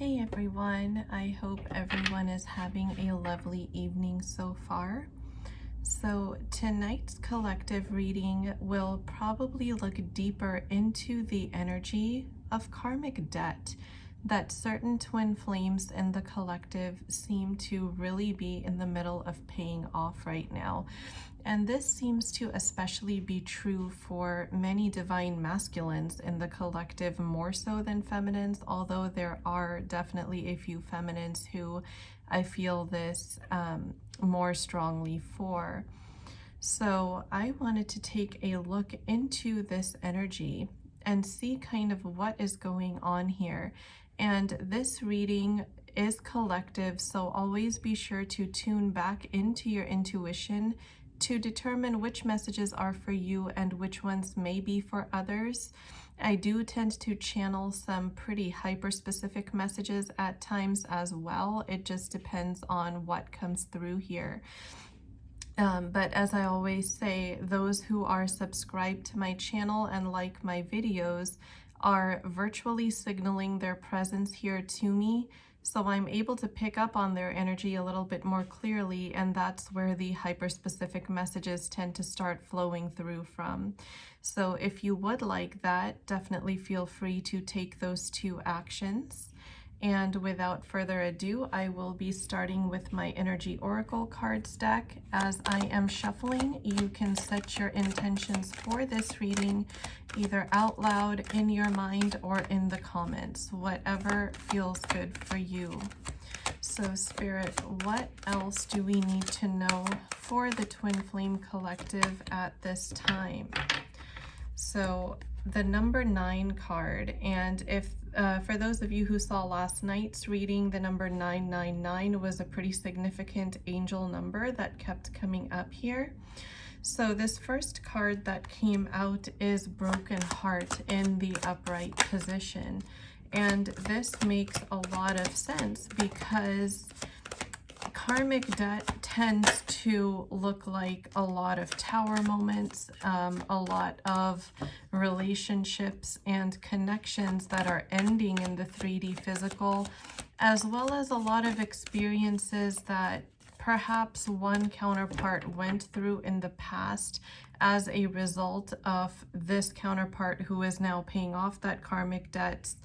Hey everyone, I hope everyone is having a lovely evening so far. So tonight's collective reading will probably look deeper into the energy of karmic debt that certain twin flames in the collective seem to really be in the middle of paying off right now. And this seems to especially be true for many divine masculines in the collective more so than feminines, although there are definitely a few feminines who I feel this more strongly for. So I wanted to take a look into this energy and see kind of what is going on here. And this reading is collective, so always be sure to tune back into your intuition to determine which messages are for you and which ones may be for others. I do tend to channel some pretty hyper-specific messages at times as well. It just depends on what comes through here. But as I always say, those who are subscribed to my channel and like my videos are virtually signaling their presence here to me. So I'm able to pick up on their energy a little bit more clearly, and that's where the hyper-specific messages tend to start flowing through from. So if you would like that, definitely feel free to take those two actions. And without further ado, I will be starting with my Energy Oracle cards deck. As I am shuffling, you can set your intentions for this reading either out loud, in your mind, or in the comments, whatever feels good for you. So Spirit, what else do we need to know for the Twin Flame Collective at this time? So the number 9 card, and if for those of you who saw last night's reading, the number 999 was a pretty significant angel number that kept coming up here. So this first card that came out is Broken Heart in the upright position. And this makes a lot of sense because karmic debt tends to look like a lot of tower moments, a lot of relationships and connections that are ending in the 3D physical, as well as a lot of experiences that perhaps one counterpart went through in the past as a result of this counterpart who is now paying off that karmic debts,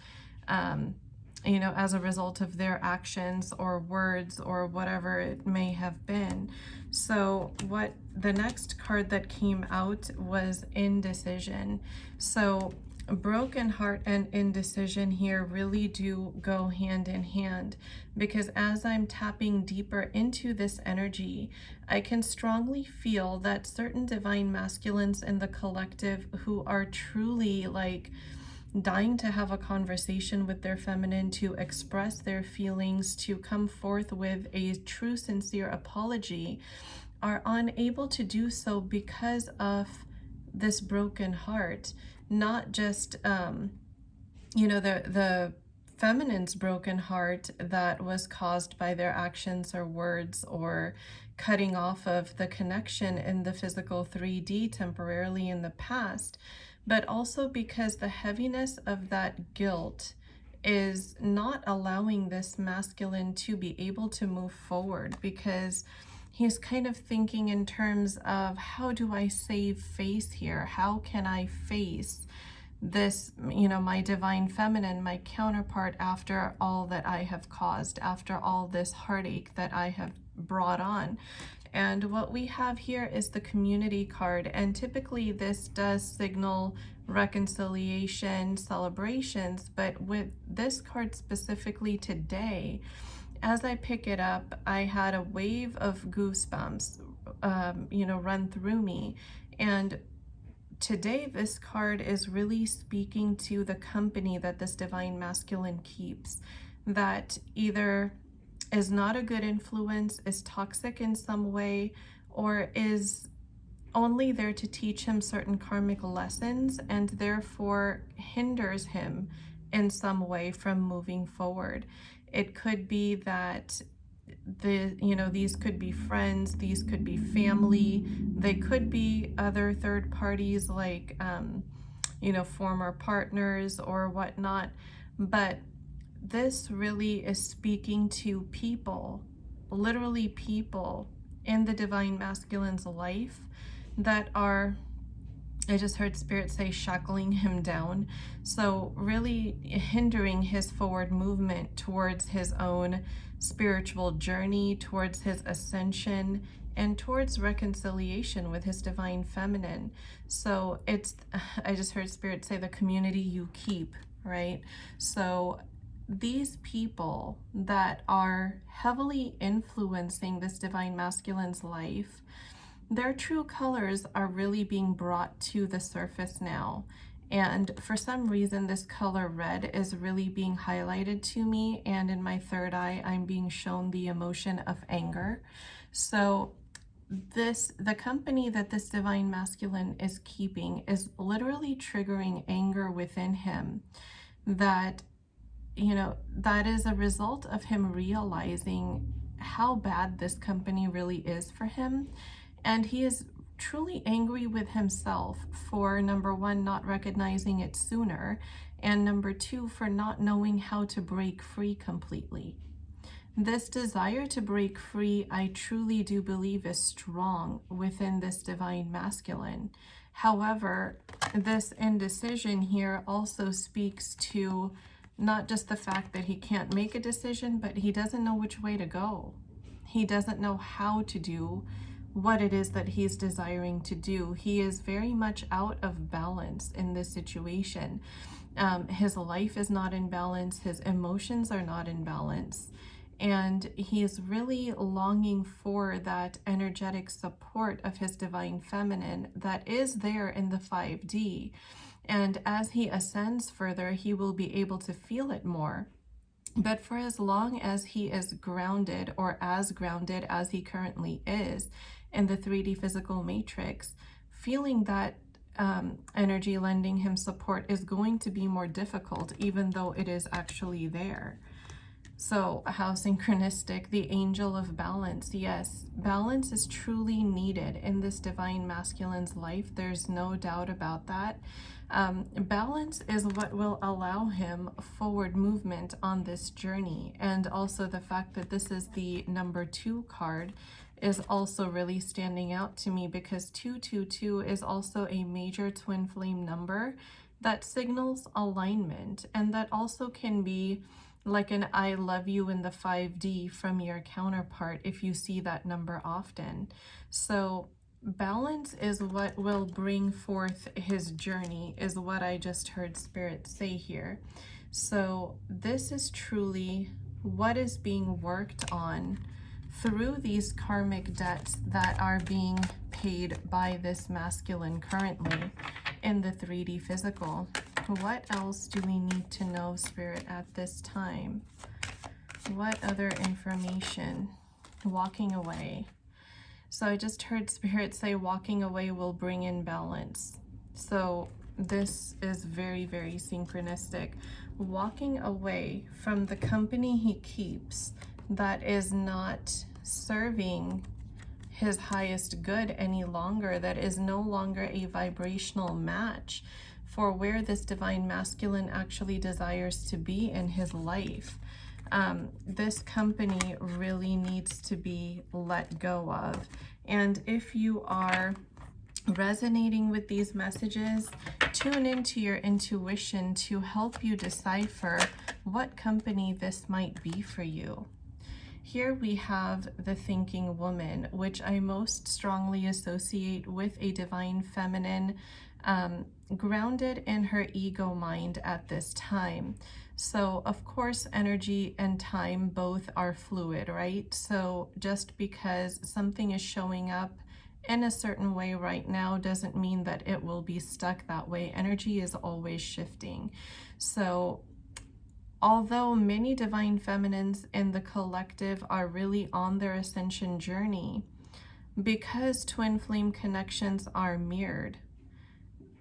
as a result of their actions or words or whatever it may have been. So what the next card that came out was indecision. So broken heart and indecision here really do go hand in hand, because as I'm tapping deeper into this energy, I can strongly feel that certain divine masculines in the collective who are truly like dying to have a conversation with their feminine, to express their feelings, to come forth with a true, sincere apology, are unable to do so because of this broken heart. Not just, the feminine's broken heart that was caused by their actions or words or cutting off of the connection in the physical 3D temporarily in the past, but also because the heaviness of that guilt is not allowing this masculine to be able to move forward, because he's kind of thinking in terms of, how do I save face here? How can I face this, my divine feminine, my counterpart, after all that I have caused, after all this heartache that I have brought on? And what we have here is the community card, and typically this does signal reconciliation, celebrations, but with this card specifically today, as I pick it up, I had a wave of goosebumps, run through me. And today, this card is really speaking to the company that this divine masculine keeps, that either is not a good influence, is toxic in some way, or is only there to teach him certain karmic lessons and therefore hinders him in some way from moving forward. It could be that these could be friends, these could be family, they could be other third parties like former partners or whatnot, but this really is speaking to people, literally people in the divine masculine's life that are, I just heard Spirit say, shackling him down. So really hindering his forward movement towards his own spiritual journey, towards his ascension, and towards reconciliation with his divine feminine. So it's, I just heard Spirit say, the community you keep, right? So these people that are heavily influencing this divine masculine's life, their true colors are really being brought to the surface now. And for some reason, this color red is really being highlighted to me. And in my third eye, I'm being shown the emotion of anger. So the company that this divine masculine is keeping is literally triggering anger within him, that, you know, that is a result of him realizing how bad this company really is for him. And he is truly angry with himself for, number one, not recognizing it sooner, and number two, for not knowing how to break free completely. This desire to break free, I truly do believe, is strong within this divine masculine. However, this indecision here also speaks to not just the fact that he can't make a decision, but he doesn't know which way to go. He doesn't know how to do what it is that he's desiring to do. He is very much out of balance in this situation. His life is not in balance. His emotions are not in balance. And he is really longing for that energetic support of his divine feminine that is there in the 5D. And as he ascends further, he will be able to feel it more. But for as long as he is grounded, or as grounded as he currently is in the 3D physical matrix, feeling that energy lending him support is going to be more difficult, even though it is actually there. So how synchronistic, the angel of balance. Yes, balance is truly needed in this divine masculine's life. There's no doubt about that. Balance is what will allow him forward movement on this journey. And also the fact that this is the number 2 card is also really standing out to me, because 222 is also a major twin flame number that signals alignment, and that also can be like an I love you in the 5D from your counterpart if you see that number often. So balance is what will bring forth his journey, is what I just heard Spirit say here. So this is truly what is being worked on through these karmic debts that are being paid by this masculine currently in the 3D physical. What else do we need to know, Spirit, at this time? What other information? Walking away. So I just heard Spirit say walking away will bring in balance. So this is very, very synchronistic. Walking away from the company he keeps that is not serving his highest good any longer, that is no longer a vibrational match for where this divine masculine actually desires to be in his life. This company really needs to be let go of. And if you are resonating with these messages, tune into your intuition to help you decipher what company this might be for you. Here we have the thinking woman, which I most strongly associate with a divine feminine, grounded in her ego mind at this time. So of course, energy and time both are fluid, right? So just because something is showing up in a certain way right now doesn't mean that it will be stuck that way. Energy is always shifting. So although many divine feminines in the collective are really on their ascension journey, because twin flame connections are mirrored,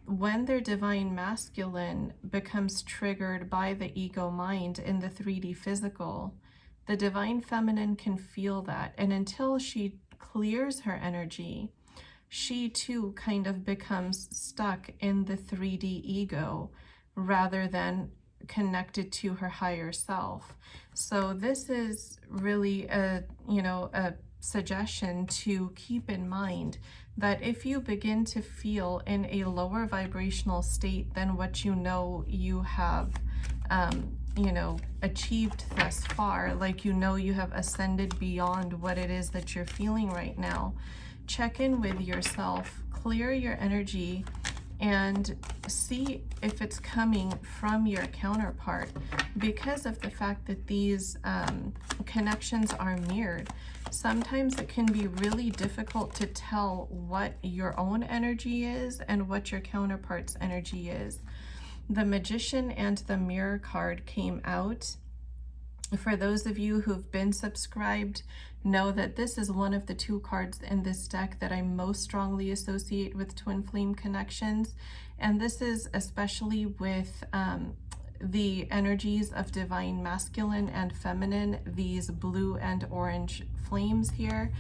when their divine masculine becomes triggered by the ego mind in the 3D physical, the divine feminine can feel that. And until she clears her energy, she too kind of becomes stuck in the 3D ego rather than connected to her higher self. So this is really a suggestion to keep in mind that if you begin to feel in a lower vibrational state than what you have achieved thus far, like you have ascended beyond what it is that you're feeling right now, check in with yourself, clear your energy, and see if it's coming from your counterpart. Because of the fact that these connections are mirrored, sometimes it can be really difficult to tell what your own energy is and what your counterpart's energy is. The Magician and the Mirror card came out. For those of you who've been subscribed, know that this is one of the two cards in this deck that I most strongly associate with twin flame connections. And this is especially with the energies of divine masculine and feminine, these blue and orange flames here.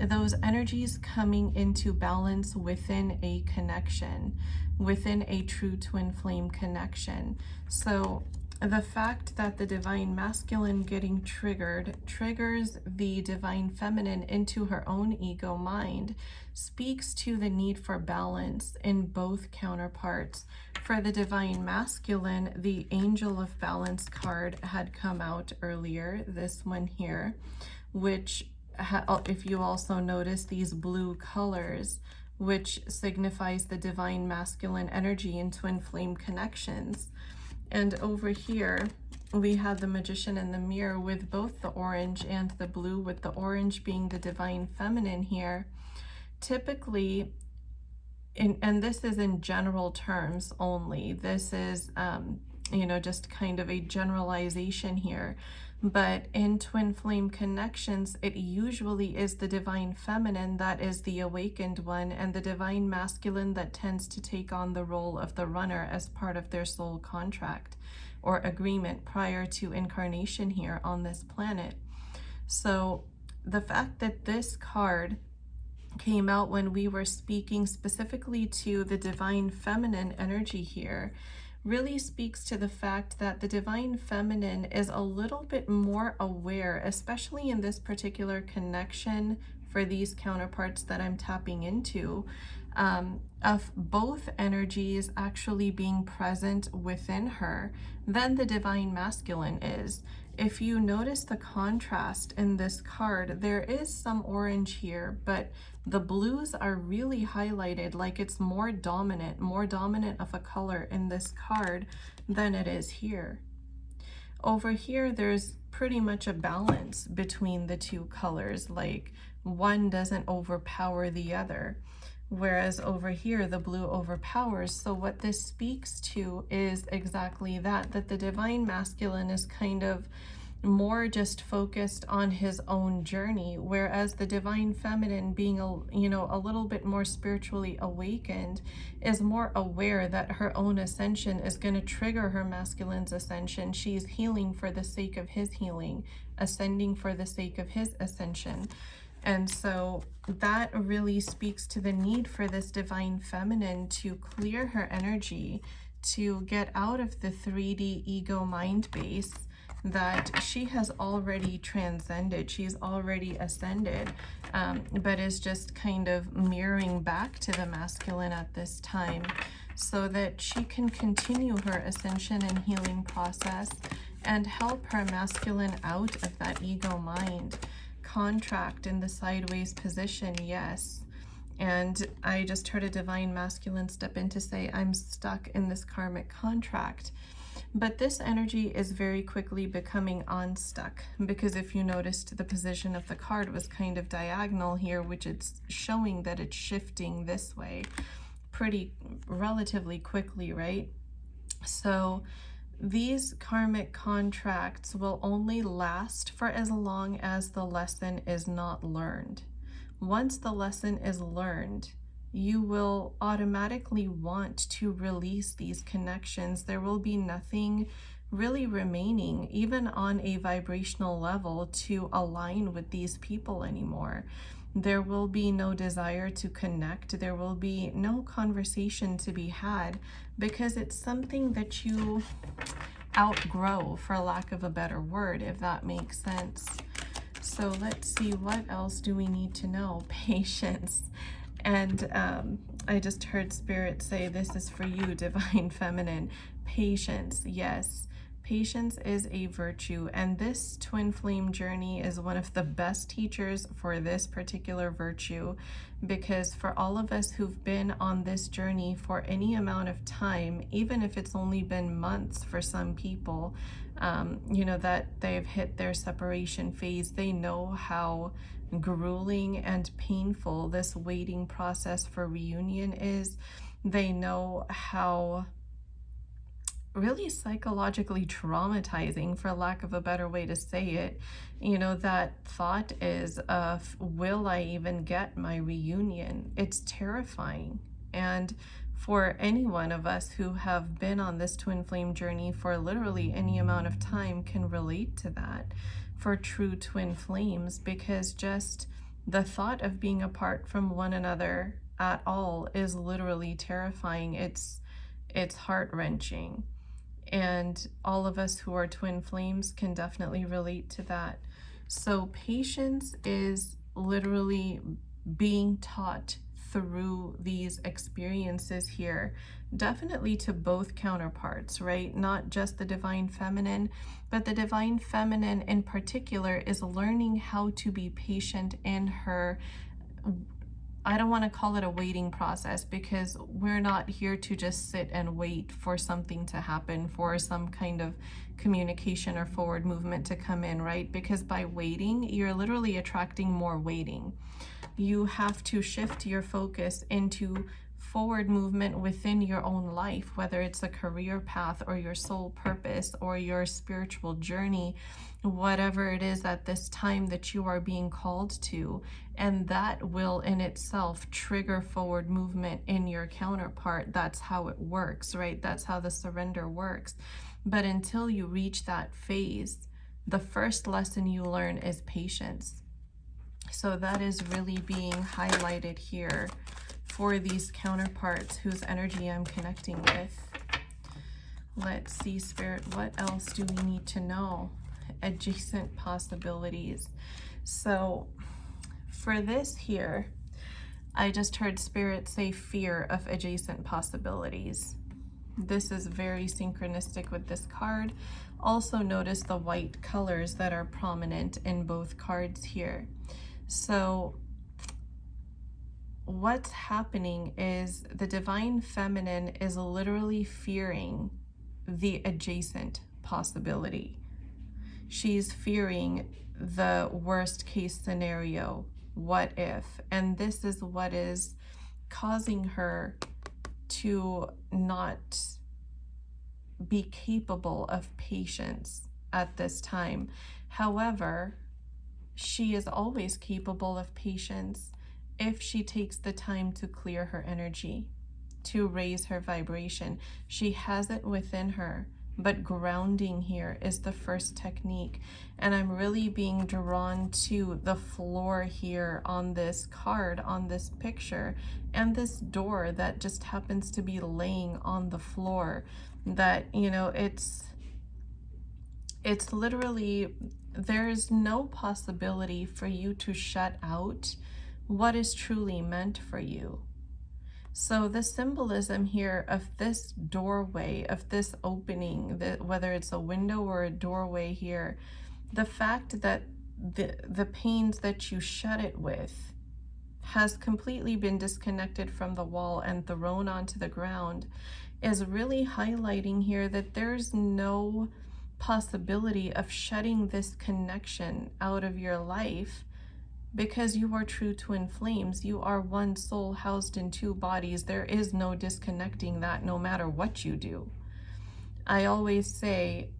Those energies coming into balance within a connection, within a true twin flame connection. So the fact that the divine masculine getting triggered triggers the divine feminine into her own ego mind speaks to the need for balance in both counterparts. For the divine masculine, the Angel of Balance card had come out earlier, this one here, which if you also notice these blue colors, which signifies the divine masculine energy in twin flame connections. And over here, we had the Magician and the Mirror with both the orange and the blue, with the orange being the divine feminine here. Typically, and this is in general terms only, this is, just kind of a generalization here. But in twin flame connections, it usually is the divine feminine that is the awakened one, and the divine masculine that tends to take on the role of the runner as part of their soul contract or agreement prior to incarnation here on this planet. So the fact that this card came out when we were speaking specifically to the divine feminine energy here really speaks to the fact that the divine feminine is a little bit more aware, especially in this particular connection for these counterparts that I'm tapping into, of both energies actually being present within her than the divine masculine is. If you notice the contrast in this card, there is some orange here, but the blues are really highlighted, like it's more dominant of a color in this card than it is here. Over here, there's pretty much a balance between the two colors, like one doesn't overpower the other. Whereas over here, the blue overpowers. So what this speaks to is exactly that the divine masculine is kind of more just focused on his own journey, whereas the divine feminine, being a little bit more spiritually awakened, is more aware that her own ascension is going to trigger her masculine's ascension. She's healing for the sake of his healing, ascending for the sake of his ascension. And so that really speaks to the need for this divine feminine to clear her energy, to get out of the 3D ego mind base that she has already transcended. She's already ascended, but is just kind of mirroring back to the masculine at this time so that she can continue her ascension and healing process and help her masculine out of that ego mind. Contract in the sideways position, yes. And I just heard a divine masculine step in to say, I'm stuck in this karmic contract. But this energy is very quickly becoming unstuck, because if you noticed, the position of the card was kind of diagonal here, which it's showing that it's shifting this way pretty relatively quickly, right? So these karmic contracts will only last for as long as the lesson is not learned. Once the lesson is learned, you will automatically want to release these connections. There will be nothing really remaining, even on a vibrational level, to align with these people anymore. There will be no desire to connect. There will be no conversation to be had because it's something that you outgrow, for lack of a better word, if that makes sense. So let's see, what else do we need to know? Patience. And I just heard Spirit say, this is for you, Divine Feminine. Patience, yes. Patience is a virtue, and this twin flame journey is one of the best teachers for this particular virtue, because for all of us who've been on this journey for any amount of time, even if it's only been months for some people, you know, that they've hit their separation phase, they know how grueling and painful this waiting process for reunion is. They know how really psychologically traumatizing, for lack of a better way to say it, you know, that thought is of, will I even get my reunion? It's terrifying. And for any one of us who have been on this twin flame journey for literally any amount of time can relate to that for true twin flames, because just the thought of being apart from one another at all is literally terrifying. It's heart-wrenching. And all of us who are twin flames can definitely relate to that. So patience is literally being taught through these experiences here, definitely to both counterparts, right? Not just the Divine Feminine, but the Divine Feminine in particular is learning how to be patient in her, I don't want to call it a waiting process, because we're not here to just sit and wait for something to happen, for some kind of communication or forward movement to come in, right? Because by waiting, you're literally attracting more waiting. You have to shift your focus into forward movement within your own life, whether it's a career path or your soul purpose or your spiritual journey, whatever it is at this time that you are being called to. And that will in itself trigger forward movement in your counterpart. That's how it works, right? That's how the surrender works. But until you reach that phase, the first lesson you learn is patience. So that is really being highlighted here for these counterparts whose energy I'm connecting with. Let's see, Spirit, what else do we need to know? Adjacent possibilities. So for this here, I just heard Spirit say fear of adjacent possibilities. This is very synchronistic with this card. Also notice the white colors that are prominent in both cards here. So what's happening is the Divine Feminine is literally fearing the adjacent possibility. She's fearing the worst case scenario, what if? And this is what is causing her to not be capable of patience at this time. However, she is always capable of patience if she takes the time to clear her energy, to raise her vibration. She has it within her, but grounding here is the first technique. And I'm really being drawn to the floor here on this card, on this picture, and this door that just happens to be laying on the floor. That, you know, it's literally, there's no possibility for you to shut out what is truly meant for you. So the symbolism here of this doorway, of this opening, whether it's a window or a doorway here, the fact that the panes that you shut it with has completely been disconnected from the wall and thrown onto the ground is really highlighting here that there's no possibility of shutting this connection out of your life, because you are true twin flames. You are one soul housed in two bodies. There is no disconnecting that, no matter what you do. I always say,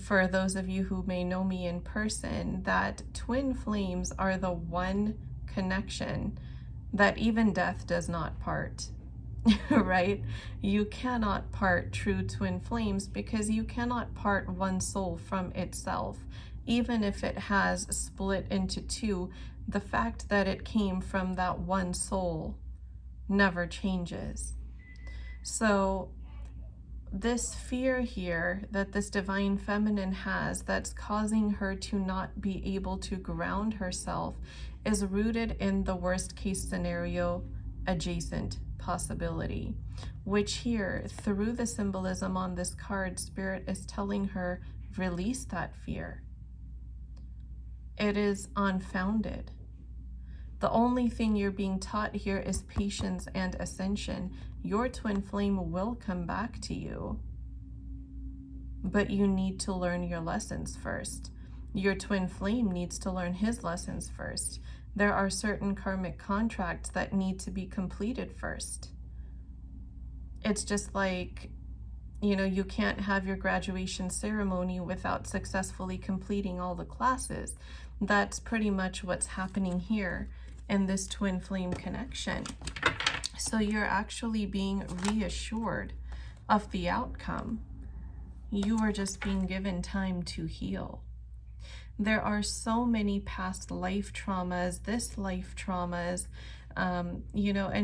for those of you who may know me in person, that twin flames are the one connection that even death does not part. Right? You cannot part true twin flames, because you cannot part one soul from itself. Even if it has split into two, the fact that it came from that one soul never changes. So this fear here that this divine feminine has that's causing her to not be able to ground herself is rooted in the worst case scenario adjacent possibility, which here, through the symbolism on this card, Spirit is telling her, release that fear. It is unfounded. The only thing you're being taught here is patience and ascension. Your twin flame will come back to you, but you need to learn your lessons first. Your twin flame needs to learn his lessons first. There are certain karmic contracts that need to be completed first. It's just like, you can't have your graduation ceremony without successfully completing all the classes. That's pretty much what's happening here in this twin flame connection. So you're actually being reassured of the outcome. You are just being given time to heal. There are so many past life traumas, this life traumas, and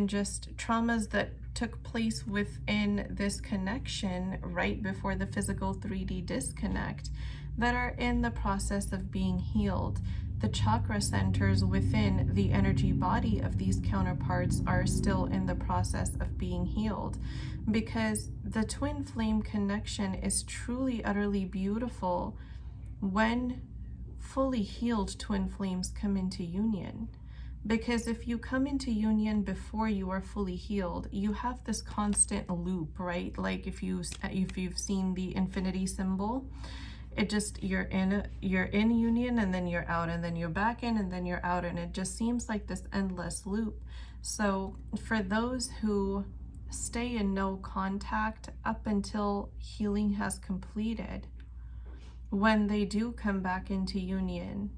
just traumas that took place within this connection right before the physical 3D disconnect that are in the process of being healed. The chakra centers within the energy body of these counterparts are still in the process of being healed, because the twin flame connection is truly, utterly beautiful when fully healed twin flames come into union. Because if you come into union before you are fully healed, you have this constant loop, right? Like if you've seen the infinity symbol, it just, you're in union, and then you're out, and then you're back in, and then you're out, and it just seems like this endless loop. So for those who stay in no contact up until healing has completed, when they do come back into union,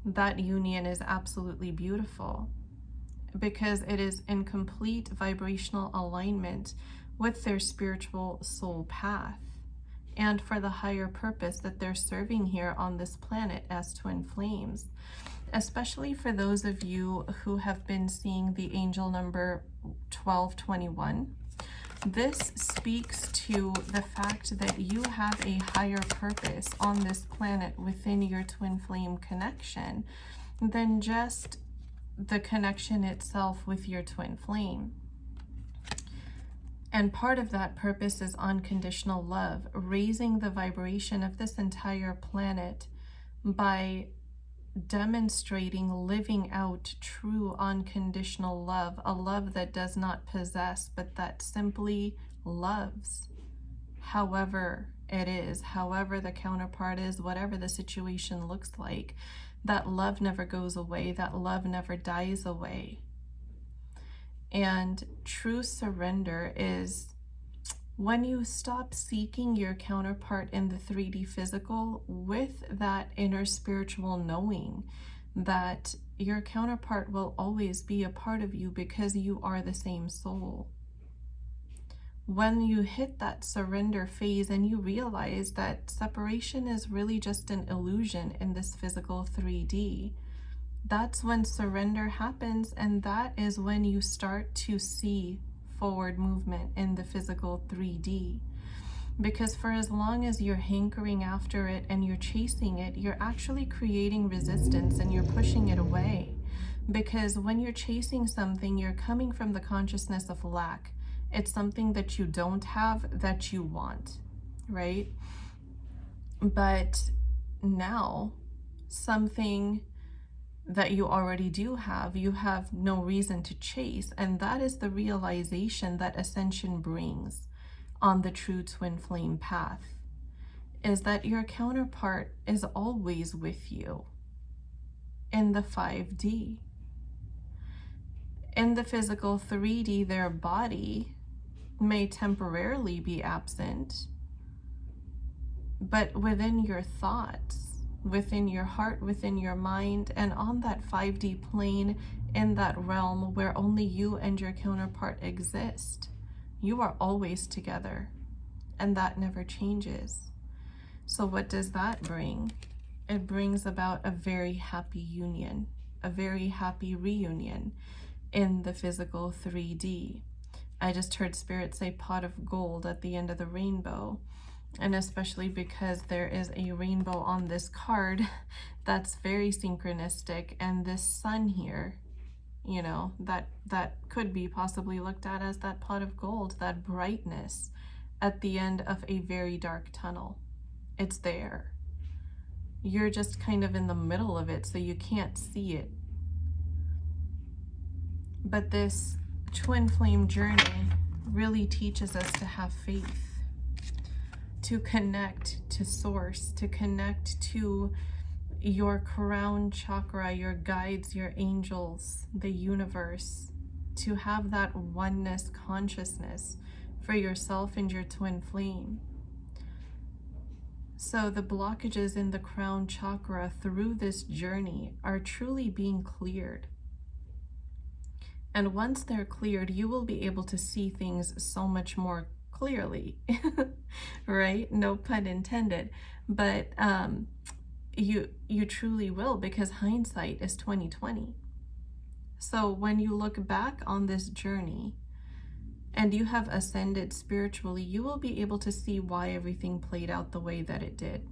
that union is absolutely beautiful, because it is in complete vibrational alignment with their spiritual soul path and for the higher purpose that they're serving here on this planet as twin flames. Especially for those of you who have been seeing the angel number 1221. This speaks to the fact that you have a higher purpose on this planet within your twin flame connection than just the connection itself with your twin flame. And part of that purpose is unconditional love, raising the vibration of this entire planet by demonstrating, living out true unconditional love, a love that does not possess, but that simply loves, however it is, however the counterpart is, whatever the situation looks like. That love never goes away, that love never dies away. And true surrender is when you stop seeking your counterpart in the 3D physical with that inner spiritual knowing that your counterpart will always be a part of you because you are the same soul. When you hit that surrender phase and you realize that separation is really just an illusion in this physical 3D, that's when surrender happens, and that is when you start to see forward movement in the physical 3D. Because for as long as you're hankering after it and you're chasing it, you're actually creating resistance and you're pushing it away. Because when you're chasing something, you're coming from the consciousness of lack. It's something that you don't have that you want, right? But now, something that you already do have, you have no reason to chase. And that is the realization that ascension brings on the true twin flame path, is that your counterpart is always with you in the 5D. In the physical 3D, their body may temporarily be absent, but within your thoughts, within your heart, within your mind, and on that 5D plane, in that realm where only you and your counterpart exist, you are always together, and that never changes. So what does that bring? It brings about a very happy union. a very happy reunion in the physical 3D. I just heard Spirit say pot of gold at the end of the rainbow. And especially because there is a rainbow on this card, that's very synchronistic. And this sun here, you know, that could be possibly looked at as that pot of gold, that brightness at the end of a very dark tunnel. It's there. You're just kind of in the middle of it, so you can't see it. But this twin flame journey really teaches us to have faith, to connect to source, to connect to your crown chakra, your guides, your angels, the universe, to have that oneness consciousness for yourself and your twin flame. So the blockages in the crown chakra through this journey are truly being cleared. And once they're cleared, you will be able to see things so much more clearly, right? No pun intended. But you truly will, because hindsight is 20/20. So when you look back on this journey and you have ascended spiritually, you will be able to see why everything played out the way that it did.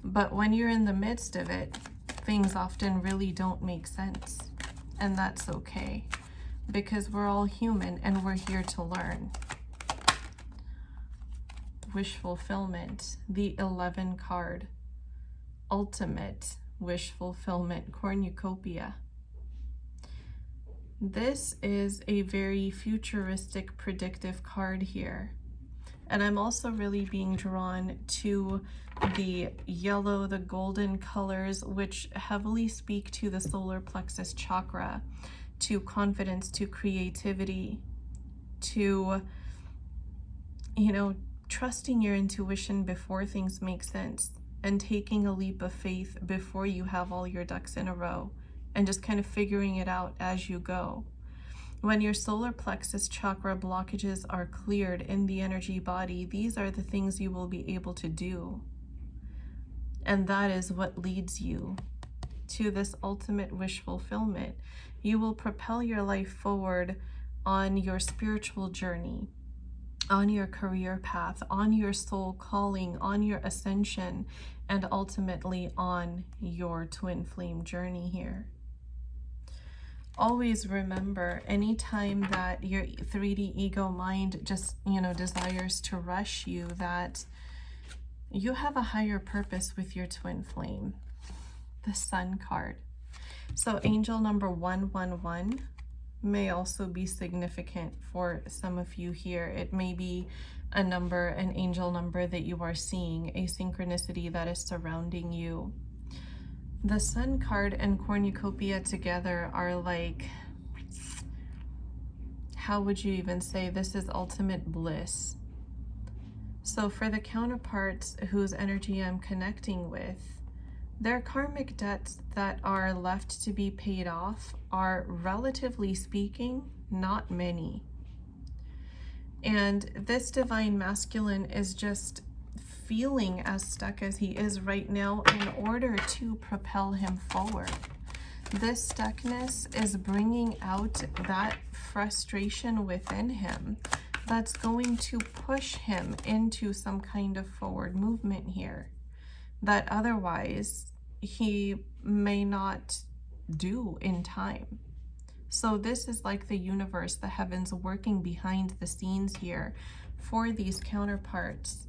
But when you're in the midst of it, things often really don't make sense. And that's okay, because we're all human and we're here to learn. Wish fulfillment, the 11 card, ultimate wish fulfillment cornucopia. This is a very futuristic predictive card here. And I'm also really being drawn to the yellow, the golden colors, which heavily speak to the solar plexus chakra, to confidence, to creativity, to, you know, trusting your intuition before things make sense, and taking a leap of faith before you have all your ducks in a row, and just kind of figuring it out as you go. When your solar plexus chakra blockages are cleared in the energy body, these are the things you will be able to do. And that is what leads you to this ultimate wish fulfillment. You will propel your life forward on your spiritual journey, on your career path, on your soul calling, on your ascension, and ultimately on your twin flame journey here. Always remember, anytime that your 3D ego mind just, desires to rush you, that you have a higher purpose with your twin flame. The Sun card. So angel number 111 may also be significant for some of you here. It may be a number, an angel number that you are seeing, a synchronicity that is surrounding you. The Sun card and cornucopia together are like, how would you even say, this is ultimate bliss. So for the counterparts whose energy I'm connecting with, their karmic debts that are left to be paid off are, relatively speaking, not many. And this divine masculine is just feeling as stuck as he is right now in order to propel him forward. This stuckness is bringing out that frustration within him that's going to push him into some kind of forward movement here that otherwise he may not do in time. So this is like the universe, the heavens working behind the scenes here for these counterparts.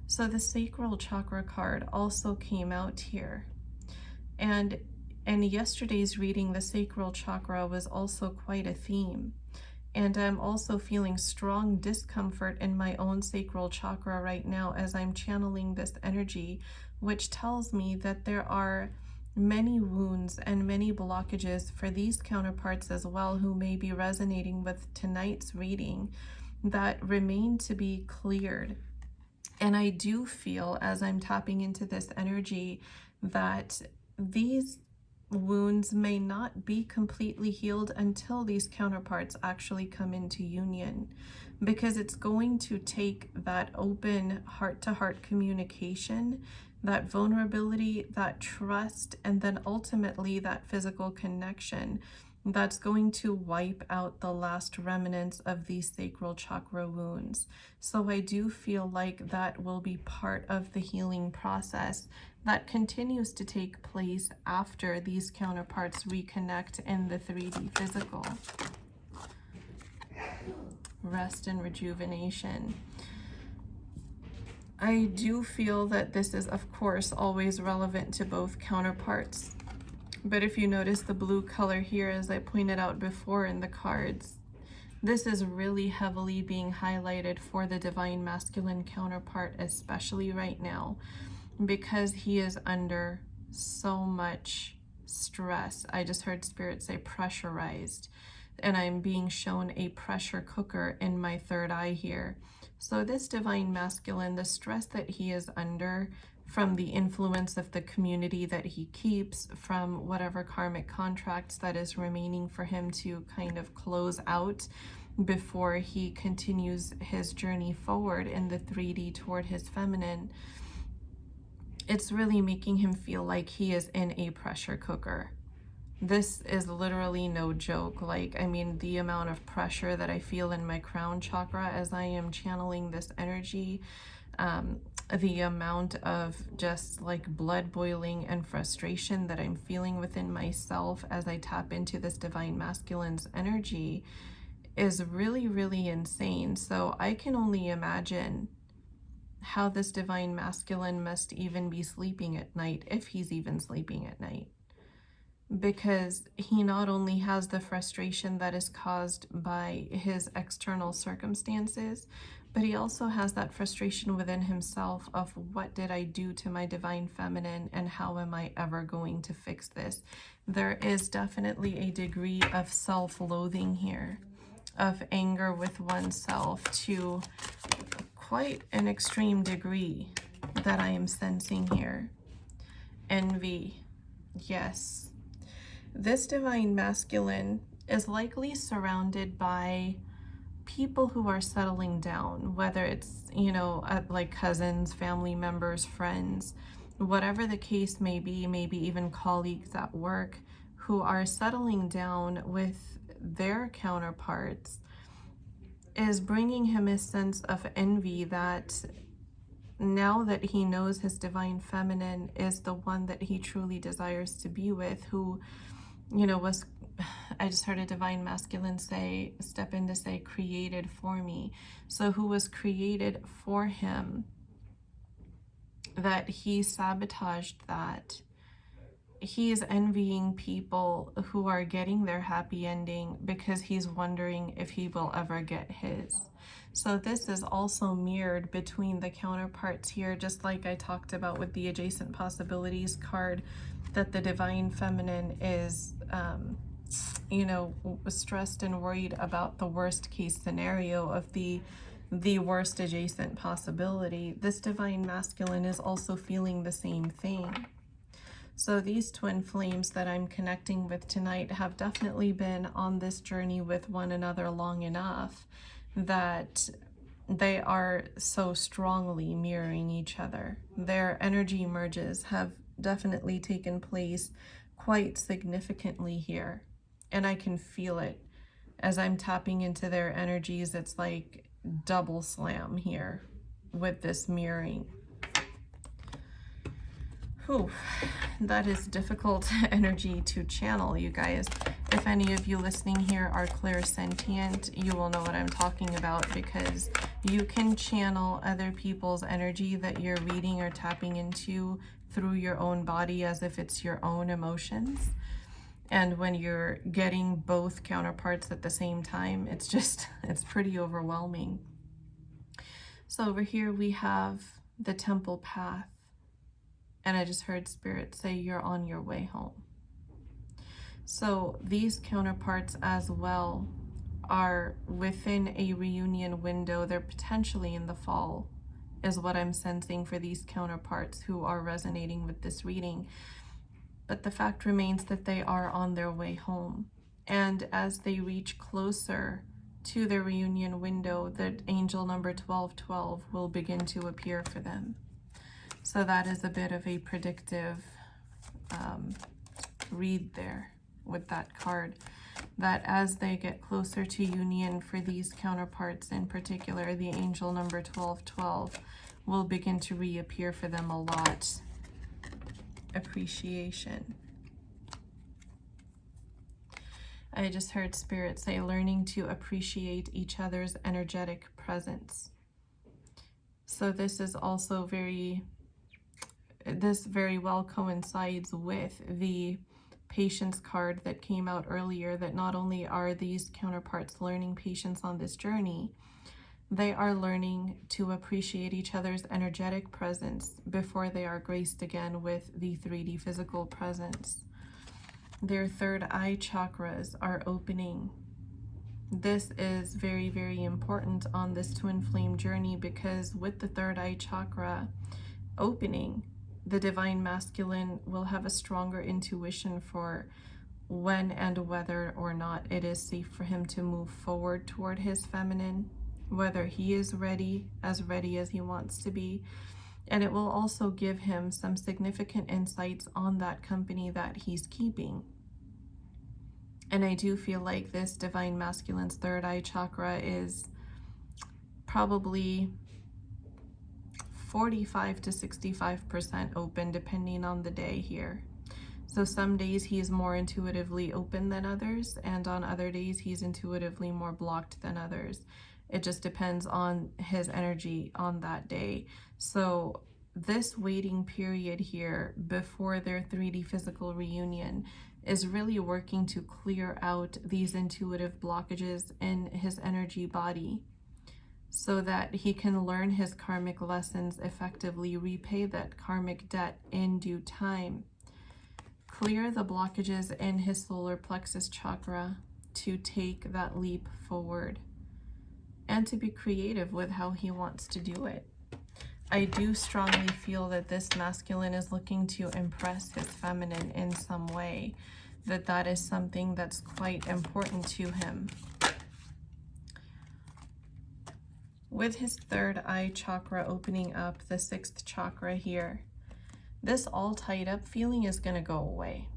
So the Sacral Chakra card also came out here. And in yesterday's reading, the Sacral Chakra was also quite a theme. And I'm also feeling strong discomfort in my own Sacral Chakra right now as I'm channeling this energy, which tells me that there are many wounds and many blockages for these counterparts as well, who may be resonating with tonight's reading, that remain to be cleared. And I do feel, as I'm tapping into this energy, that these wounds may not be completely healed until these counterparts actually come into union, because it's going to take that open heart-to-heart communication, that vulnerability, that trust, and then ultimately that physical connection that's going to wipe out the last remnants of these sacral chakra wounds. So I do feel like that will be part of the healing process that continues to take place after these counterparts reconnect in the 3D physical. Rest and rejuvenation. I do feel that this is, of course, always relevant to both counterparts. But if you notice the blue color here, as I pointed out before in the cards, this is really heavily being highlighted for the divine masculine counterpart, especially right now, because he is under so much stress. I just heard Spirit say pressurized, and I'm being shown a pressure cooker in my third eye here. So this divine masculine, the stress that he is under from the influence of the community that he keeps, from whatever karmic contracts that is remaining for him to kind of close out before he continues his journey forward in the 3D toward his feminine, it's really making him feel like he is in a pressure cooker. This is literally no joke. Like, I mean, the amount of pressure that I feel in my crown chakra as I am channeling this energy, the amount of just like blood boiling and frustration that I'm feeling within myself as I tap into this divine masculine's energy is really, really insane. So I can only imagine how this divine masculine must even be sleeping at night, if he's even sleeping at night. Because he not only has the frustration that is caused by his external circumstances, but he also has that frustration within himself of, what did I do to my divine feminine, and how am I ever going to fix this? There is definitely a degree of self-loathing here, of anger with oneself to quite an extreme degree that I am sensing here. Envy, yes. This divine masculine is likely surrounded by people who are settling down, whether it's, you know, like cousins, family members, friends, whatever the case may be, maybe even colleagues at work who are settling down with their counterparts, is bringing him a sense of envy that now that he knows his divine feminine is the one that he truly desires to be with, who, you know, was, I just heard a divine masculine say, step in to say, created for me. So who was created for him, that he sabotaged that. He is envying people who are getting their happy ending because he's wondering if he will ever get his. So this is also mirrored between the counterparts here, just like I talked about with the adjacent possibilities card, that the divine feminine is, you know, stressed and worried about the worst case scenario of the worst adjacent possibility. This divine masculine is also feeling the same thing. So these twin flames that I'm connecting with tonight have definitely been on this journey with one another long enough that they are so strongly mirroring each other. Their energy merges have definitely taken place quite significantly here. And I can feel it as I'm tapping into their energies. It's like double slam here with this mirroring. Whew, that is difficult energy to channel, you guys. If any of you listening here are clairsentient, you will know what I'm talking about, because you can channel other people's energy that you're reading or tapping into through your own body as if it's your own emotions. And when you're getting both counterparts at the same time, it's pretty overwhelming. So over here we have the temple path. And I just heard Spirit say, you're on your way home. So these counterparts as well are within a reunion window. They're potentially in the fall, is what I'm sensing for these counterparts who are resonating with this reading. but the fact remains that they are on their way home. And as they reach closer to the reunion window, the angel number 1212 will begin to appear for them. So that is a bit of a predictive read there with that card, that as they get closer to union for these counterparts in particular, the angel number 1212 will begin to reappear for them a lot. Appreciation. I just heard Spirit say learning to appreciate each other's energetic presence. So this is also this very well coincides with the patience card that came out earlier, that not only are these counterparts learning patience on this journey, they are learning to appreciate each other's energetic presence before they are graced again with the 3D physical presence. Their third eye chakras are opening. This is very, very important on this twin flame journey, because with the third eye chakra opening, the divine masculine will have a stronger intuition for when and whether or not it is safe for him to move forward toward his feminine, whether he is ready as he wants to be. And it will also give him some significant insights on that company that he's keeping. And I do feel like this divine masculine's third eye chakra is probably 45 to 65% open, depending on the day here. So some days he's more intuitively open than others, and on other days he's intuitively more blocked than others. It just depends on his energy on that day. So this waiting period here before their 3D physical reunion is really working to clear out these intuitive blockages in his energy body, so that he can learn his karmic lessons effectively, repay that karmic debt in due time, clear the blockages in his solar plexus chakra to take that leap forward, and to be creative with how he wants to do it. I do strongly feel that this masculine is looking to impress his feminine in some way, that is something that's quite important to him. With his third eye chakra opening up, the sixth chakra here, this all tied up feeling is going to go away.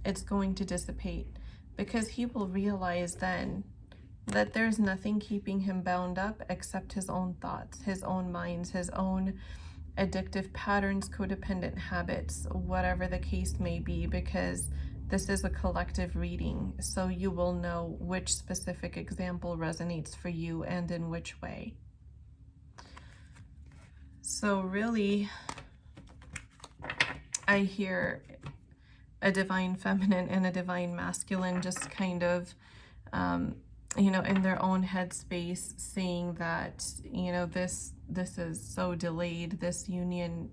It's going to dissipate, because he will realize then that there's nothing keeping him bound up except his own thoughts, his own minds, his own addictive patterns, codependent habits, whatever the case may be, because this is a collective reading, so you will know which specific example resonates for you and in which way. So really, I hear a divine feminine and a divine masculine just kind of, in their own headspace, saying that, this is so delayed, this reunion,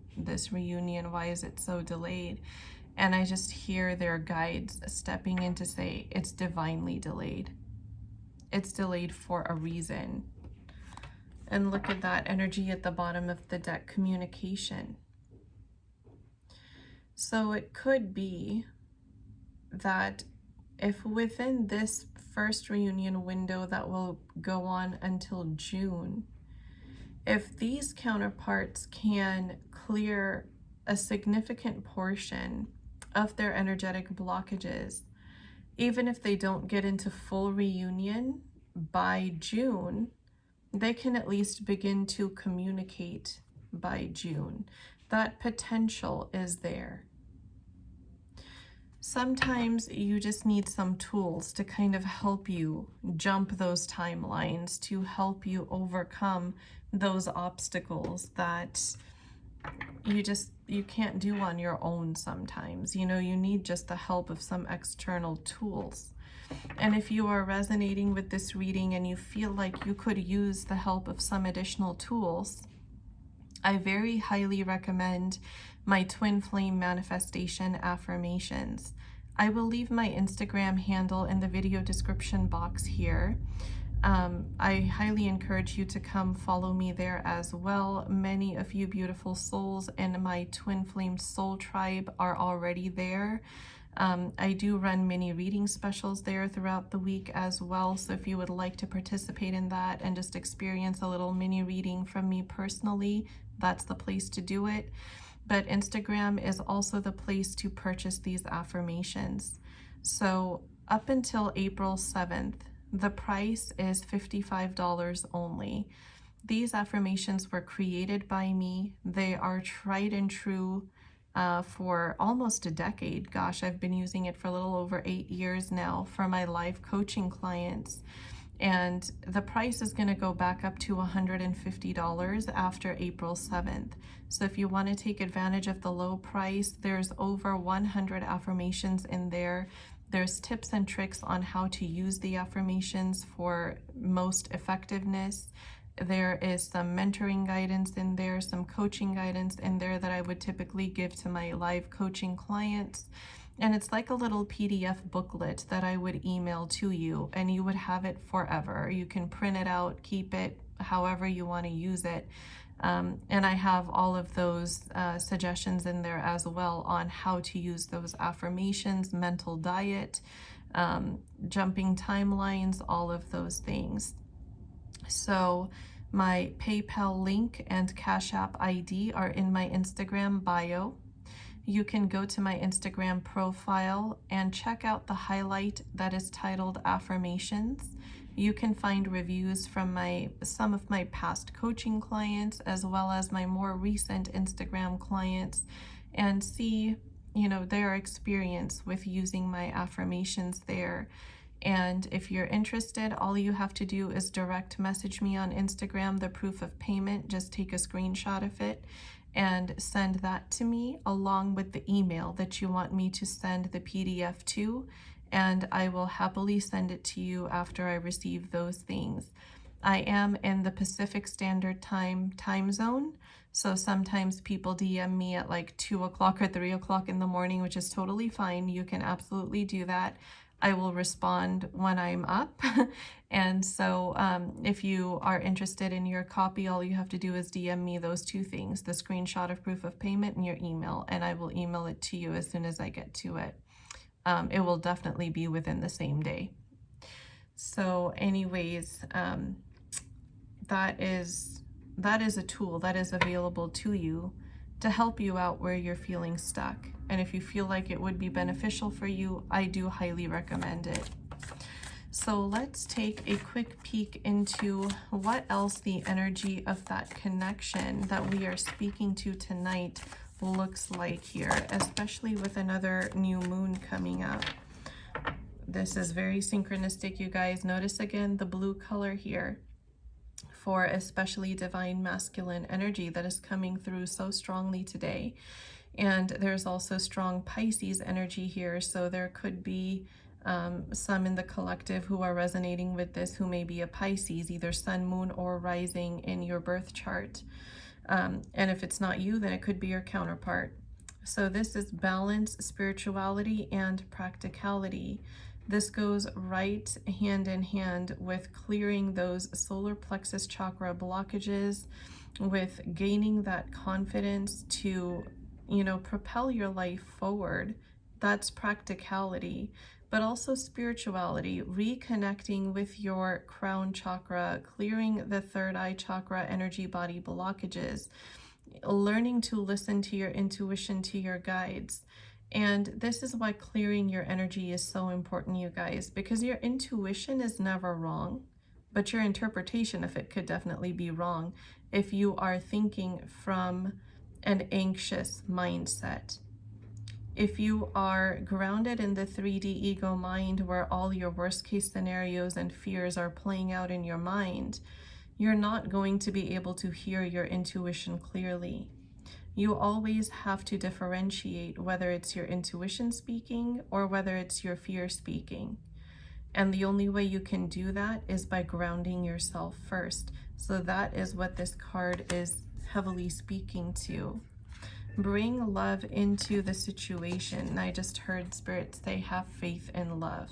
why is it so delayed? And I just hear their guides stepping in to say, it's divinely delayed. It's delayed for a reason. And look at that energy at the bottom of the deck, communication. So it could be that if within this first reunion window that will go on until June, if these counterparts can clear a significant portion of their energetic blockages, even if they don't get into full reunion by June, they can at least begin to communicate by June. That potential is there. Sometimes you just need some tools to kind of help you jump those timelines, to help you overcome those obstacles that you can't do on your own sometimes. You need just the help of some external tools. And if you are resonating with this reading and you feel like you could use the help of some additional tools, I very highly recommend my twin flame manifestation affirmations. I will leave my Instagram handle in the video description box here. I highly encourage you to come follow me there as well. Many of you beautiful souls in my Twin Flame Soul Tribe are already there. I do run mini reading specials there throughout the week as well. So if you would like to participate in that and just experience a little mini reading from me personally, that's the place to do it. But Instagram is also the place to purchase these affirmations. So up until April 7th, the price is $55 only. These affirmations were created by me. They are tried and true for almost a decade. Gosh, I've been using it for a little over 8 years now for my live coaching clients. And the price is going to go back up to $150 after April 7th. So if you want to take advantage of the low price, there's over 100 affirmations in there. There's tips and tricks on how to use the affirmations for most effectiveness. There is some mentoring guidance in there, some coaching guidance in there that I would typically give to my live coaching clients. And it's like a little PDF booklet that I would email to you, and you would have it forever. You can print it out, keep it however you want to use it. And I have all of those suggestions in there as well on how to use those affirmations, mental diet, jumping timelines, all of those things. So my PayPal link and Cash App ID are in my Instagram bio. You can go to my Instagram profile and check out the highlight that is titled Affirmations. You can find reviews from some of my past coaching clients as well as my more recent Instagram clients, and see, their experience with using my affirmations there. And if you're interested, all you have to do is direct message me on Instagram, the proof of payment. Just take a screenshot of it and send that to me along with the email that you want me to send the PDF to, and I will happily send it to you after I receive those things. I am in the Pacific Standard Time zone, so sometimes people DM me at like 2 o'clock or 3 o'clock in the morning, which is totally fine. You can absolutely do that. I will respond when I'm up. And so if you are interested in your copy, all you have to do is DM me those two things, the screenshot of proof of payment and your email, and I will email it to you as soon as I get to it. It will definitely be within the same day. So anyways, that is a tool that is available to you to help you out where you're feeling stuck. And if you feel like it would be beneficial for you, I do highly recommend it. So let's take a quick peek into what else the energy of that connection that we are speaking to tonight looks like here, especially with another new moon coming up. This is very synchronistic, you guys. Notice again the blue color here for especially divine masculine energy that is coming through so strongly today. And there's also strong Pisces energy here, so there could be some in the collective who are resonating with this who may be a Pisces, either sun, moon, or rising in your birth chart. And if it's not you, then it could be your counterpart. So this is balance, spirituality, and practicality. This goes right hand in hand with clearing those solar plexus chakra blockages, with gaining that confidence to, propel your life forward. That's practicality. But also spirituality, reconnecting with your crown chakra, clearing the third eye chakra energy body blockages, learning to listen to your intuition, to your guides. And this is why clearing your energy is so important, you guys, because your intuition is never wrong, but your interpretation of it could definitely be wrong if you are thinking from an anxious mindset. If you are grounded in the 3D ego mind, where all your worst case scenarios and fears are playing out in your mind, you're not going to be able to hear your intuition clearly. You always have to differentiate whether it's your intuition speaking or whether it's your fear speaking. And the only way you can do that is by grounding yourself first. So that is what this card is heavily speaking to. Bring love into the situation. And I just heard Spirit say, have faith in love.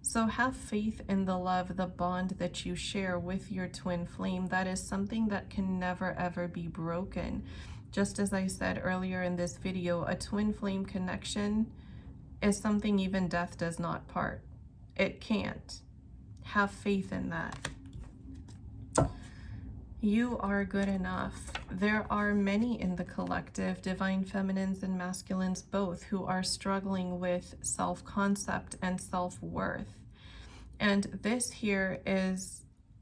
So have faith in the love, the bond that you share with your twin flame. That is something that can never ever be broken. Just as I said earlier in this video, a twin flame connection is something even death does not part. It can't. Have faith in that. You are good enough. There are many in the collective, divine feminines and masculines both, who are struggling with self-concept and self-worth. And this here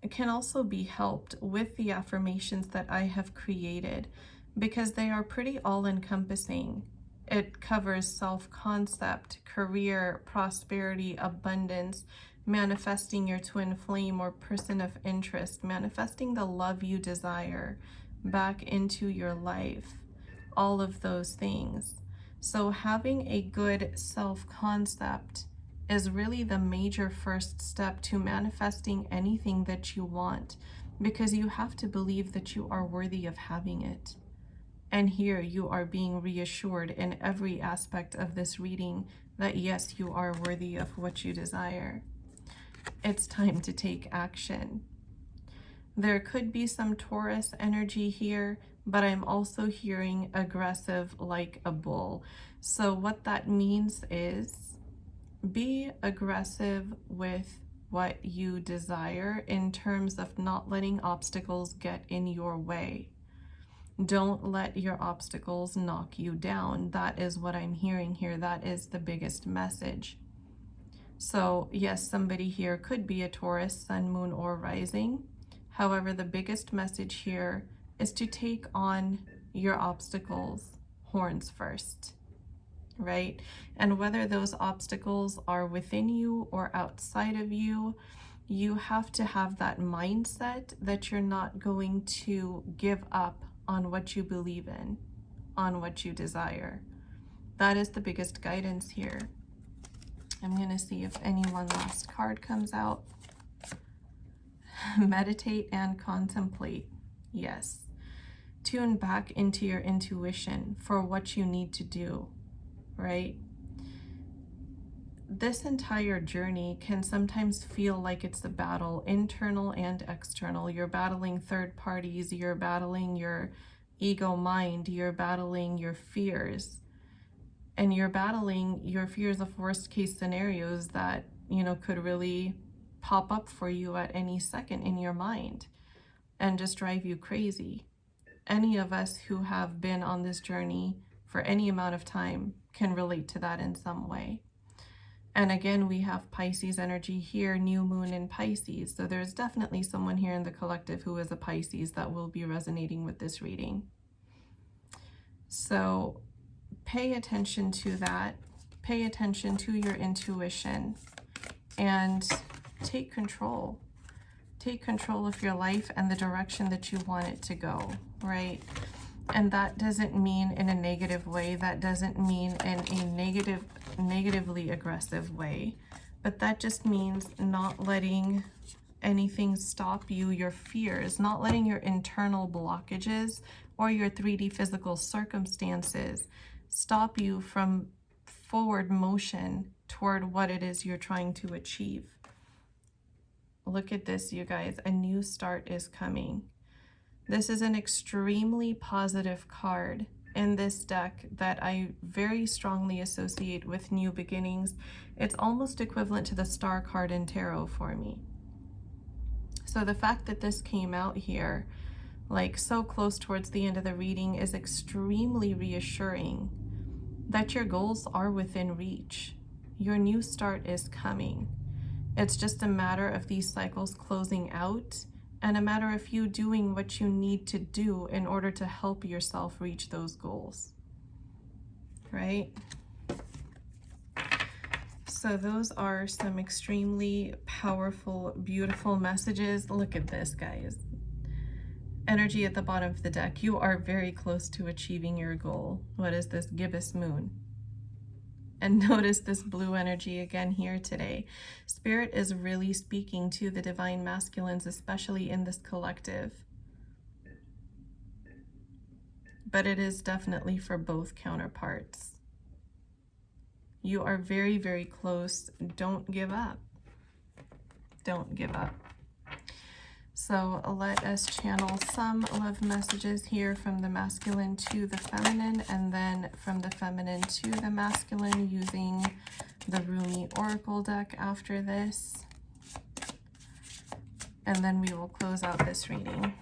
can also be helped with the affirmations that I have created, because they are pretty all-encompassing. It covers self-concept, career, prosperity, abundance, manifesting your twin flame or person of interest, manifesting the love you desire back into your life, all of those things. So having a good self-concept is really the major first step to manifesting anything that you want, because you have to believe that you are worthy of having it. And here you are being reassured in every aspect of this reading that yes, you are worthy of what you desire. It's time to take action. There could be some Taurus energy here, but I'm also hearing aggressive like a bull. So what that means is be aggressive with what you desire in terms of not letting obstacles get in your way. Don't let your obstacles knock you down. That is what I'm hearing here. That is the biggest message. So yes, somebody here could be a Taurus, sun, moon, or rising. However, the biggest message here is to take on your obstacles horns first, right? And whether those obstacles are within you or outside of you, you have to have that mindset that you're not going to give up on what you believe in, on what you desire. That is the biggest guidance here. I'm going to see if any one last card comes out. Meditate and contemplate. Yes. Tune back into your intuition for what you need to do, right? This entire journey can sometimes feel like it's a battle, internal and external. You're battling third parties, you're battling your ego mind, you're battling your fears, and you're battling your fears of worst case scenarios that, could really pop up for you at any second in your mind and just drive you crazy. Any of us who have been on this journey for any amount of time can relate to that in some way. And again, we have Pisces energy here, new moon in Pisces. So there's definitely someone here in the collective who is a Pisces that will be resonating with this reading. So pay attention to that. Pay attention to your intuition and take control. Take control of your life and the direction that you want it to go, right? And that doesn't mean in a negative way. That doesn't mean in a negatively aggressive way. But that just means not letting anything stop you, your fears, not letting your internal blockages or your 3D physical circumstances stop you from forward motion toward what it is you're trying to achieve. Look at this, you guys. A new start is coming. This is an extremely positive card in this deck that I very strongly associate with new beginnings. It's almost equivalent to the star card in tarot for me. So the fact that this came out here, like so close towards the end of the reading, is extremely reassuring that your goals are within reach. Your new start is coming. It's just a matter of these cycles closing out and a matter of you doing what you need to do in order to help yourself reach those goals, right? So those are some extremely powerful, beautiful messages. Look at this, guys. Energy at the bottom of the deck. You are very close to achieving your goal. What is this? Gibbous moon. And notice this blue energy again here today. Spirit is really speaking to the divine masculines, especially in this collective. But it is definitely for both counterparts. You are very, very close. Don't give up. Don't give up. So let us channel some love messages here from the masculine to the feminine, and then from the feminine to the masculine using the Rumi Oracle deck after this. And then we will close out this reading.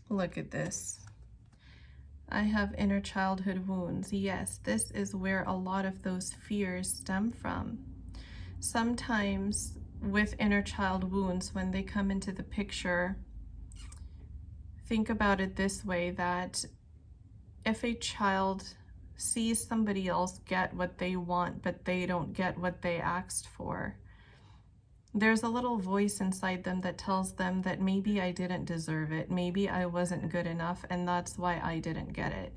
Look at this. I have inner childhood wounds. Yes, this is where a lot of those fears stem from. Sometimes with inner child wounds, when they come into the picture, think about it this way, that if a child sees somebody else get what they want, but they don't get what they asked for, there's a little voice inside them that tells them that maybe I didn't deserve it, maybe I wasn't good enough, and that's why I didn't get it.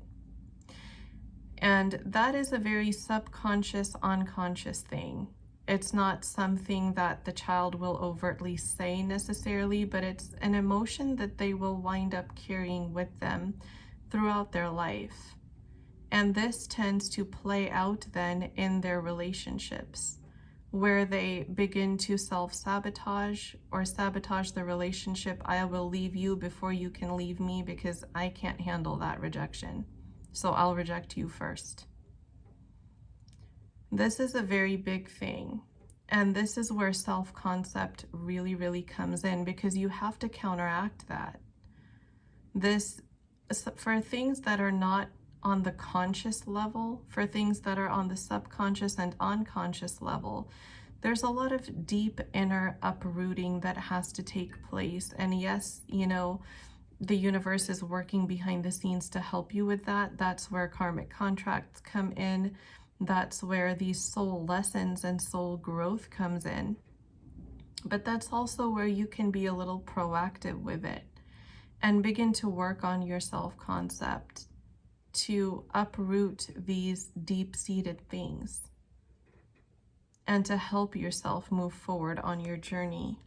And that is a very subconscious, unconscious thing. It's not something that the child will overtly say necessarily, but it's an emotion that they will wind up carrying with them throughout their life. And this tends to play out then in their relationships, where they begin to self-sabotage or sabotage the relationship. I will leave you before you can leave me because I can't handle that rejection. So I'll reject you first. This is a very big thing. And this is where self-concept really, really comes in, because you have to counteract that. This, for things that are not on the conscious level, for things that are on the subconscious and unconscious level, there's a lot of deep inner uprooting that has to take place. And yes, you know, the universe is working behind the scenes to help you with that. That's where karmic contracts come in. That's where these soul lessons and soul growth comes in. But that's also where you can be a little proactive with it and begin to work on your self-concept to uproot these deep-seated things and to help yourself move forward on your journey.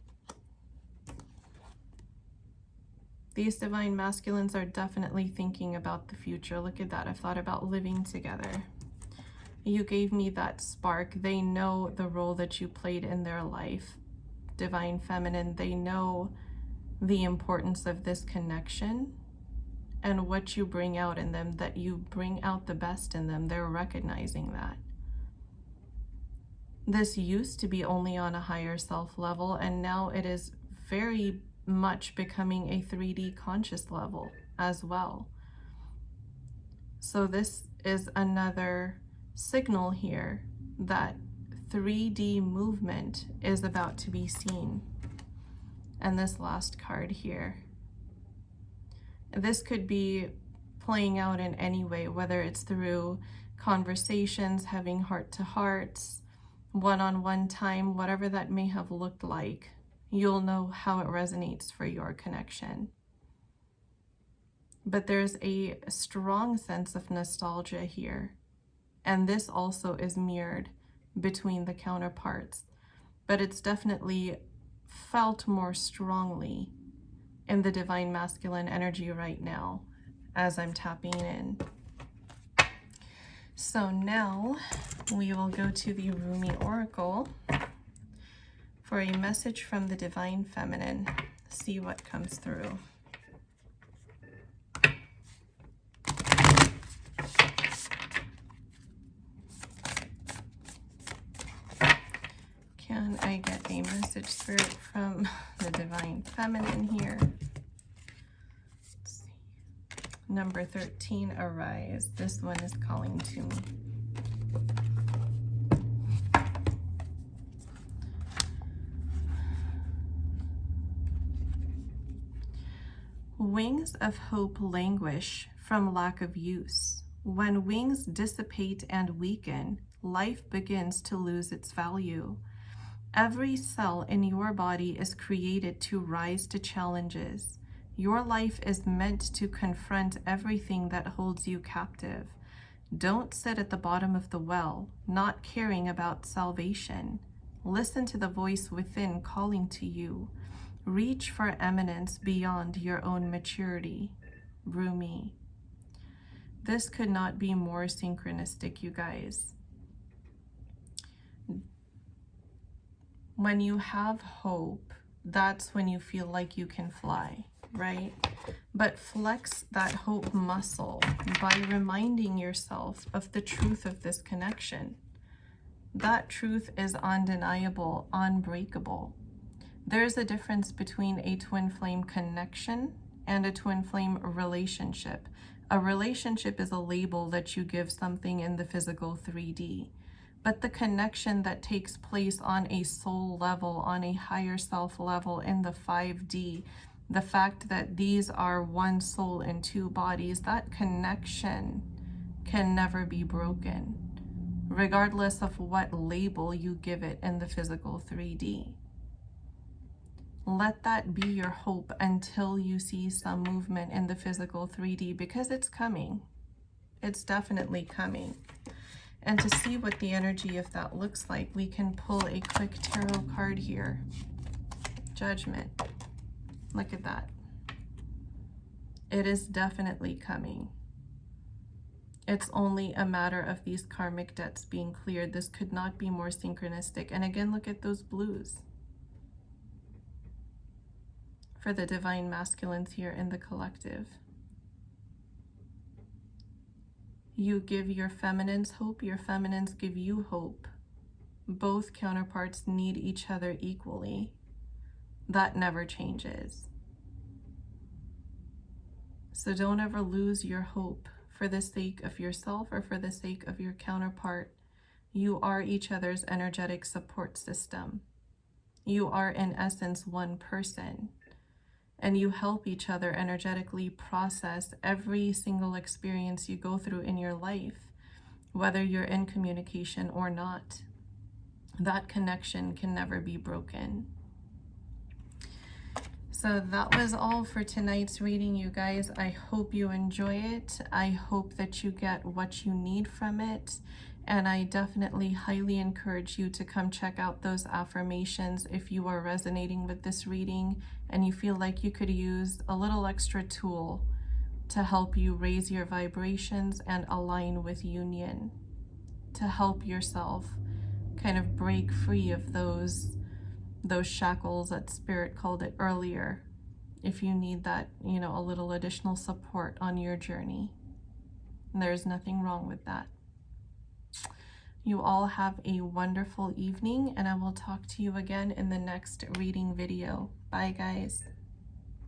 These divine masculines are definitely thinking about the future. Look at that. I've thought about living together. You gave me that spark. They know the role that you played in their life. Divine feminine, they know the importance of this connection and what you bring out in them, that you bring out the best in them. They're recognizing that. This used to be only on a higher self level, and now it is very much becoming a 3D conscious level as well. So this is another signal here that 3D movement is about to be seen. And this last card here, this could be playing out in any way, whether it's through conversations, having heart-to-hearts, one-on-one time, whatever that may have looked like. You'll know how it resonates for your connection. But there's a strong sense of nostalgia here. And this also is mirrored between the counterparts, but it's definitely felt more strongly in the divine masculine energy right now as I'm tapping in. So now we will go to the Rumi Oracle for a message from the divine feminine. See what comes through. Can I get a message, Spirit, from the divine feminine here? Let's see. Number 13, arise. This one is calling to me. Wings of hope languish from lack of use. When wings dissipate and weaken, life begins to lose its value. Every cell in your body is created to rise to challenges. Your life is meant to confront everything that holds you captive. Don't sit at the bottom of the well, not caring about salvation. Listen to the voice within calling to you. Reach for eminence beyond your own maturity. Rumi. This could not be more synchronistic, you guys. When you have hope, that's when you feel like you can fly, right? But flex that hope muscle by reminding yourself of the truth of this connection. That truth is undeniable, unbreakable. There's a difference between a twin flame connection and a twin flame relationship. A relationship is a label that you give something in the physical 3D. But the connection that takes place on a soul level, on a higher self level in the 5D, the fact that these are one soul in two bodies, that connection can never be broken, regardless of what label you give it in the physical 3D. Let that be your hope until you see some movement in the physical 3D, because it's coming. It's definitely coming. And to see what the energy of that looks like, we can pull a quick tarot card here. Judgment. Look at that. It is definitely coming. It's only a matter of these karmic debts being cleared. This could not be more synchronistic. And again, look at those blues for the divine masculines here in the collective. You give your feminines hope, your feminines give you hope. Both counterparts need each other equally. That never changes. So don't ever lose your hope for the sake of yourself or for the sake of your counterpart. You are each other's energetic support system. You are in essence one person. And you help each other energetically process every single experience you go through in your life, whether you're in communication or not. That connection can never be broken. So that was all for tonight's reading, you guys. I hope you enjoy it. I hope that you get what you need from it. And I definitely highly encourage you to come check out those affirmations if you are resonating with this reading and you feel like you could use a little extra tool to help you raise your vibrations and align with union, to help yourself kind of break free of those shackles that Spirit called it earlier, if you need that, a little additional support on your journey. And there's nothing wrong with that. You all have a wonderful evening, and I will talk to you again in the next reading video. Bye, guys.